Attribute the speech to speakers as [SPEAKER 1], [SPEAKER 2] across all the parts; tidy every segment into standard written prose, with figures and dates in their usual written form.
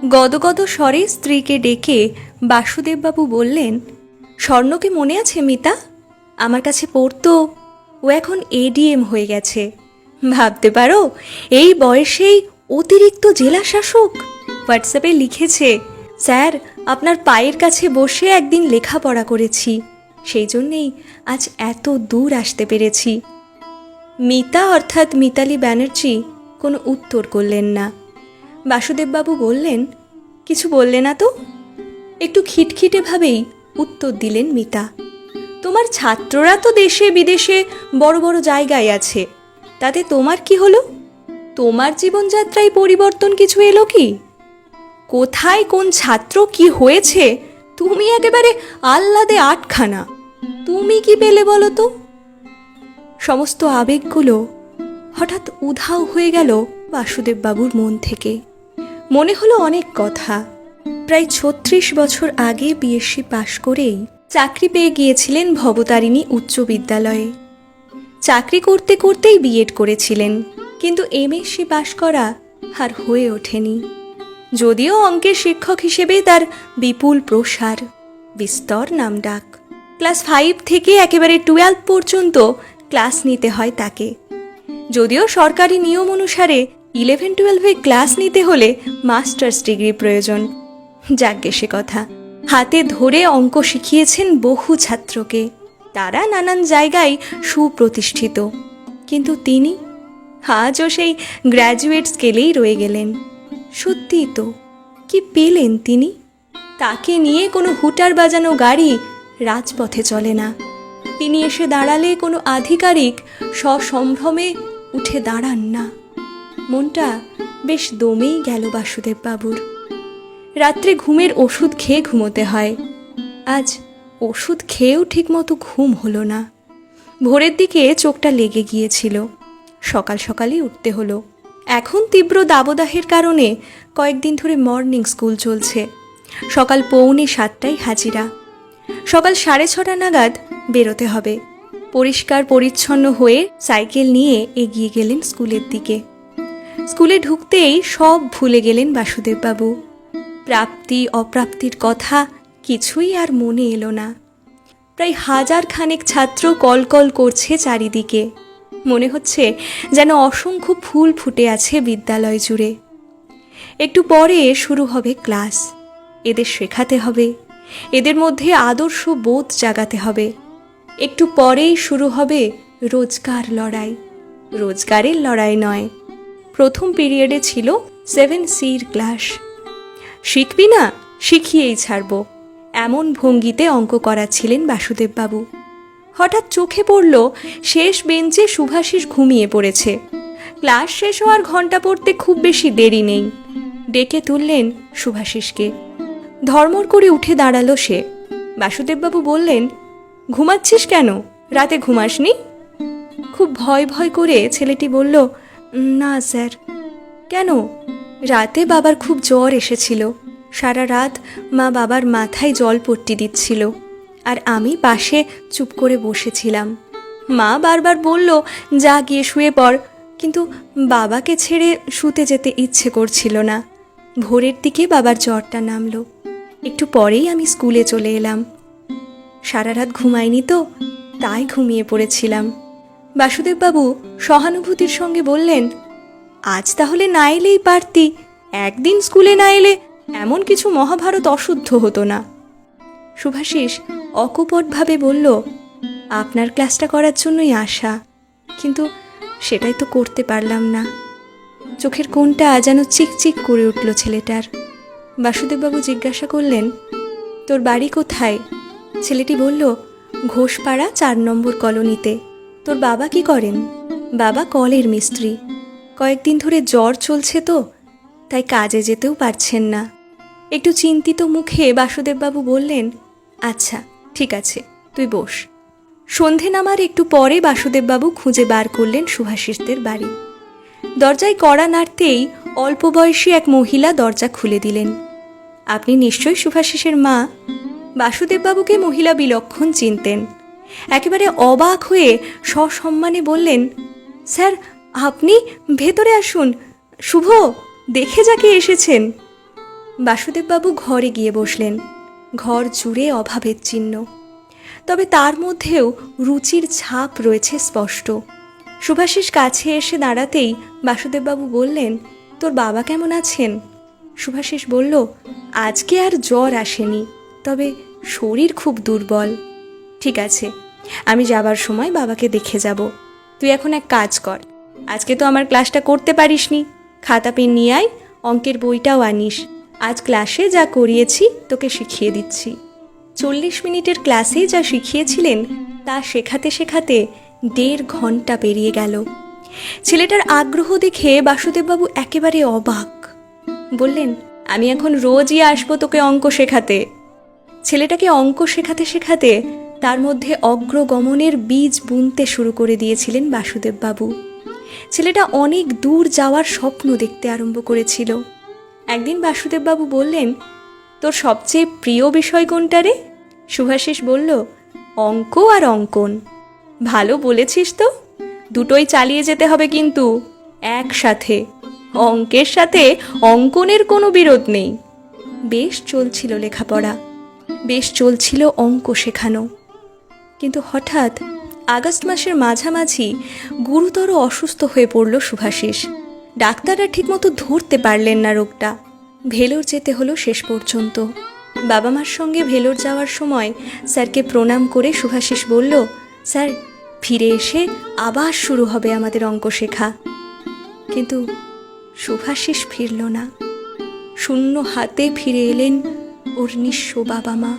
[SPEAKER 1] গদগদ স্বরে স্ত্রীকে ডেকে বাসুদেববাবু বললেন, স্বর্ণকে মনে আছে মিতা? আমার কাছে পড়তো। ও এখন এডিএম হয়ে গেছে। ভাবতে পারো, এই বয়সেই অতিরিক্ত জেলা শাসক। হোয়াটসঅ্যাপে লিখেছে, স্যার আপনার পায়ের কাছে বসে একদিন লেখাপড়া করেছি, সেই জন্যেই আজ এত দূর আসতে পেরেছি। মিতা অর্থাৎ মিতালি ব্যানার্জি কোনো উত্তর করলেন না। বাসুদেববাবু বললেন, কিছু বললে না তো? একটু খিটখিটেভাবেই উত্তর দিলেন মিতা, তোমার ছাত্ররা তো দেশে বিদেশে বড় বড় জায়গায় আছে, তাতে তোমার কি হলো? তোমার জীবনযাত্রায় পরিবর্তন কিছু এলো কি? কোথায় কোন ছাত্র কি হয়েছে তুমি একেবারে আহ্লাদে আটখানা। তুমি কি পেলে বলো তো? সমস্ত আবেগগুলো হঠাৎ উধাও হয়ে গেল বাসুদেববাবুর মন থেকে। মনে হলো অনেক কথা। প্রায় ৩৬ বছর আগে বিএসসি পাশ করেই চাকরি পেয়ে গিয়েছিলেন ভবতারিণী উচ্চ বিদ্যালয়ে। চাকরি করতে করতেই বিএড করেছিলেন, কিন্তু এমএসসি পাশ করা আর হয়ে ওঠেনি। যদিও অঙ্কের শিক্ষক হিসেবে তার বিপুল প্রসার, বিস্তর নামডাক। ক্লাস 5 থেকে একেবারে 12 পর্যন্ত ক্লাস নিতে হয় তাকে। যদিও সরকারি নিয়ম অনুসারে 11-12-এ ক্লাস নিতে হলে মাস্টার্স ডিগ্রি প্রয়োজন। যাজ্ঞে সে কথা। হাতে ধরে অঙ্ক শিখিয়েছেন বহু ছাত্রকে, তারা নানান জায়গায় সুপ্রতিষ্ঠিত। কিন্তু তিনি আজও সেই গ্র্যাজুয়েট স্কেলেই রয়ে গেলেন। সত্যিই তো, কি পেলেন তিনি? তাকে নিয়ে কোনো হুটার বাজানো গাড়ি রাজপথে চলে না। তিনি এসে দাঁড়ালে কোনো আধিকারিক সসম্ভ্রমে উঠে দাঁড়ান না। মনটা বেশ দমেই গেল বাসুদেববাবুর। রাত্রে ঘুমের ওষুধ খেয়ে ঘুমোতে হয়। আজ ওষুধ খেয়েও ঠিকমতো ঘুম হলো না। ভোরের দিকে চোখটা লেগে গিয়েছিল। সকাল সকালই উঠতে হলো। এখন তীব্র দাবদাহের কারণে কয়েকদিন ধরে মর্নিং স্কুল চলছে। সকাল 6:45 হাজিরা। সকাল 6:30 নাগাদ বেরোতে হবে। পরিষ্কার পরিচ্ছন্ন হয়ে সাইকেল নিয়ে এগিয়ে গেলেন স্কুলের দিকে। স্কুলে ঢুকতেই সব ভুলে গেলেন বাসুদেববাবু। প্রাপ্তি অপ্রাপ্তির কথা কিছুই আর মনে এলো না। প্রায় 1000 খানেক ছাত্র কলকল করছে চারিদিকে। মনে হচ্ছে যেন অসংখ্য ফুল ফুটে আছে বিদ্যালয় জুড়ে। একটু পরে শুরু হবে ক্লাস। এদের শেখাতে হবে, এদের মধ্যে আদর্শ বোধ জাগাতে হবে। একটু পরেই শুরু হবে রোজগার লড়াই। রোজগারের লড়াই নয়। প্রথম পিরিয়ডে ছিল 7C'র ক্লাস। শিখবি না? শিখিয়েই ছাড়ব, এমন ভঙ্গিতে অঙ্ক করাচ্ছিলেন বাসুদেববাবু। হঠাৎ চোখে পড়ল শেষ বেঞ্চে শুভাশিস ঘুমিয়ে পড়েছে। ক্লাস শেষ হওয়ার ঘণ্টা পড়তে খুব বেশি দেরি নেই। ডেকে তুললেন শুভাশিসকে। ধর্মর করে উঠে দাঁড়ালো সে। বাসুদেববাবু বললেন, ঘুমাচ্ছিস কেন? রাতে ঘুমাসনি? খুব ভয় ভয় করে ছেলেটি বলল, না স্যার। কেন? রাতে বাবার খুব জ্বর এসেছিল। সারা রাত মা বাবার মাথায় জলপট্টি দিচ্ছিল, আর আমি পাশে চুপ করে বসেছিলাম। মা বারবার বলল, যা গিয়ে শুয়ে পড়, কিন্তু বাবাকে ছেড়ে শুতে যেতে ইচ্ছে করছিল না। ভোরের দিকে বাবার জ্বরটা নামলো। একটু পরেই আমি স্কুলে চলে এলাম। সারা রাত ঘুমাইনি তো, তাই ঘুমিয়ে পড়েছিলাম। বাসুদেববাবু সহানুভূতির সঙ্গে বললেন, আজ তাহলে না এলেই পারতি। একদিন স্কুলে না এলে এমন কিছু মহাভারত অশুদ্ধ হতো না। শুভাশিস অকপটভাবে বলল, আপনার ক্লাসটা করার জন্যই আসা, কিন্তু সেটাই তো করতে পারলাম না। চোখের কোণটা যেন চিকচিক করে উঠল ছেলেটার। বাসুদেববাবু জিজ্ঞাসা করলেন, তোর বাড়ি কোথায়? ছেলেটি বলল, ঘোষপাড়া 4 নম্বর কলোনিতে। তোর বাবা কি করেন? বাবা কলের মিস্ত্রি। কয়েকদিন ধরে জ্বর চলছে তো, তাই কাজে যেতেও পারছেন না। একটু চিন্তিত মুখে বাসুদেববাবু বললেন, আচ্ছা ঠিক আছে, তুই বস। সন্ধে নামার একটু পরে বাসুদেববাবু খুঁজে বার করলেন শুভাশিসদের বাড়ি। দরজায় কড়া নাড়তেই অল্প বয়সী এক মহিলা দরজা খুলে দিলেন। আপনি নিশ্চয়ই শুভাশিসের মা? বাসুদেববাবুকে মহিলা বিলক্ষণ চিনতেন। একেবারে অবাক হয়ে সসম্মানে বললেন, স্যার আপনি ভেতরে আসুন। শুভ, দেখে যাকে এসেছেন। বাসুদেববাবু ঘরে গিয়ে বসলেন। ঘর জুড়ে অভাবের চিহ্ন, তবে তার মধ্যেও রুচির ছাপ রয়েছে স্পষ্ট। শুভাশিস কাছে এসে দাঁড়াতেই বাসুদেববাবু বললেন, তোর বাবা কেমন আছেন? শুভাশিস বলল, আজকে আর জ্বর আসেনি, তবে শরীর খুব দুর্বল। ঠিক আছে, আমি যাবার সময় বাবাকে দেখে যাব। তুই এখন এক কাজ কর, আজকে তো আমার ক্লাসটা করতে পারিসনি, খাতা পেন নিয়ে আয়, অঙ্কের বইটাও আনিস। আজ ক্লাসে যা করিয়েছি তোকে শিখিয়ে দিচ্ছি। 40 মিনিটের ক্লাসে যা শিখিয়েছিলেন তা শেখাতে শেখাতে 1.5 ঘন্টা পেরিয়ে গেল। ছেলেটার আগ্রহ দেখে বাসুদেববাবু একেবারে অবাক। বললেন, আমি এখন রোজই আসবো তোকে অঙ্ক শেখাতে। ছেলেটাকে অঙ্ক শেখাতে শেখাতে তার মধ্যে অগ্রগমনের বীজ বুনতে শুরু করে দিয়েছিলেন বাসুদেববাবু। ছেলেটা অনেক দূর যাওয়ার স্বপ্ন দেখতে আরম্ভ করেছিল। একদিন বাসুদেববাবু বললেন, তোর সবচেয়ে প্রিয় বিষয় কোনটা রে? শুভাশিস বলল, অঙ্ক আর অঙ্কন। ভালো বলেছিস তো, দুটোই চালিয়ে যেতে হবে কিন্তু একসাথে। অঙ্কের সাথে অঙ্কনের কোনো বিরোধ নেই। বেশ চলছিল লেখাপড়া, বেশ চলছিল অঙ্ক শেখানো, কিন্তু হঠাৎ আগস্ট মাসের মাঝামাঝি গুরুতর অসুস্থ হয়ে পড়ল শুভাশিস। ডাক্তাররা ঠিকমতো ধরতে পারলেন না রোগটা। ভেলোর যেতে হলো শেষ পর্যন্ত। বাবা মার সঙ্গে ভেলোর যাওয়ার সময় স্যারকে প্রণাম করে শুভাশিস বলল, স্যার, ফিরে এসে আবার শুরু হবে আমাদের অঙ্ক শেখা। কিন্তু শুভাশিস ফিরল না। শূন্য হাতে ফিরে এলেন ওর নিঃস্ব বাবা মা।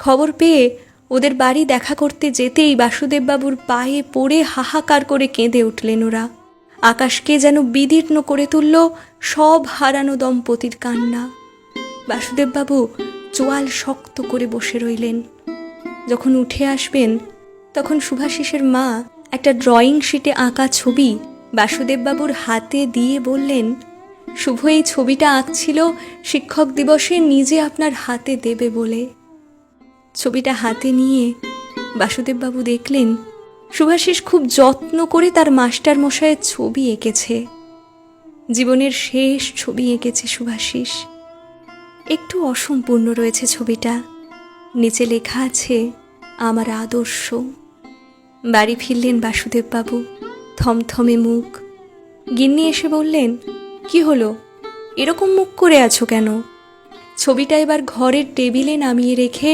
[SPEAKER 1] খবর পেয়ে ওদের বাড়ি দেখা করতে যেতেই বাসুদেববাবুর পায়ে পড়ে হাহাকার করে কেঁদে উঠলেন ওরা। আকাশকে যেন বিদীর্ণ করে তুলল সব হারানো দম্পতির কান্না। বাসুদেববাবু চোয়াল শক্ত করে বসে রইলেন। যখন উঠে আসবেন তখন শুভাশিসের মা একটা ড্রয়িং শিটে আঁকা ছবি বাসুদেববাবুর হাতে দিয়ে বললেন, শুভ এই ছবিটা আঁকছিল শিক্ষক দিবসে নিজে আপনার হাতে দেবে বলে। ছবিটা হাতে নিয়ে বাসুদেববাবু দেখলেন শুভাশিস খুব যত্ন করে তার মাস্টার মশাইয়ের ছবি এঁকেছে। জীবনের শেষ ছবি এঁকেছে শুভাশিস। একটু অসম্পূর্ণ রয়েছে ছবিটা, নিচে লেখা আছে আমার আদর্শ। বাড়ি ফিরলেন বাসুদেববাবু, থমথমে মুখ। গিন্নি এসে বললেন, কি হলো, এরকম মুখ করে আছো কেন? ছবিটা এবার ঘরের টেবিলে নামিয়ে রেখে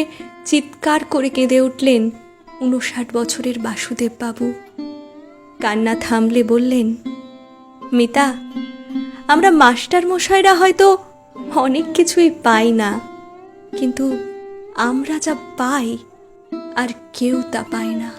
[SPEAKER 1] চিৎকার করে কেঁদে উঠলেন 59 বছরের বাসুদেববাবু। কান্না থামলে বললেন, মিতা, আমরা মাস্টার মশাইরা হয়তো অনেক কিছুই পাই না, কিন্তু আমরা যা পাই আর কেউ তা পায় না।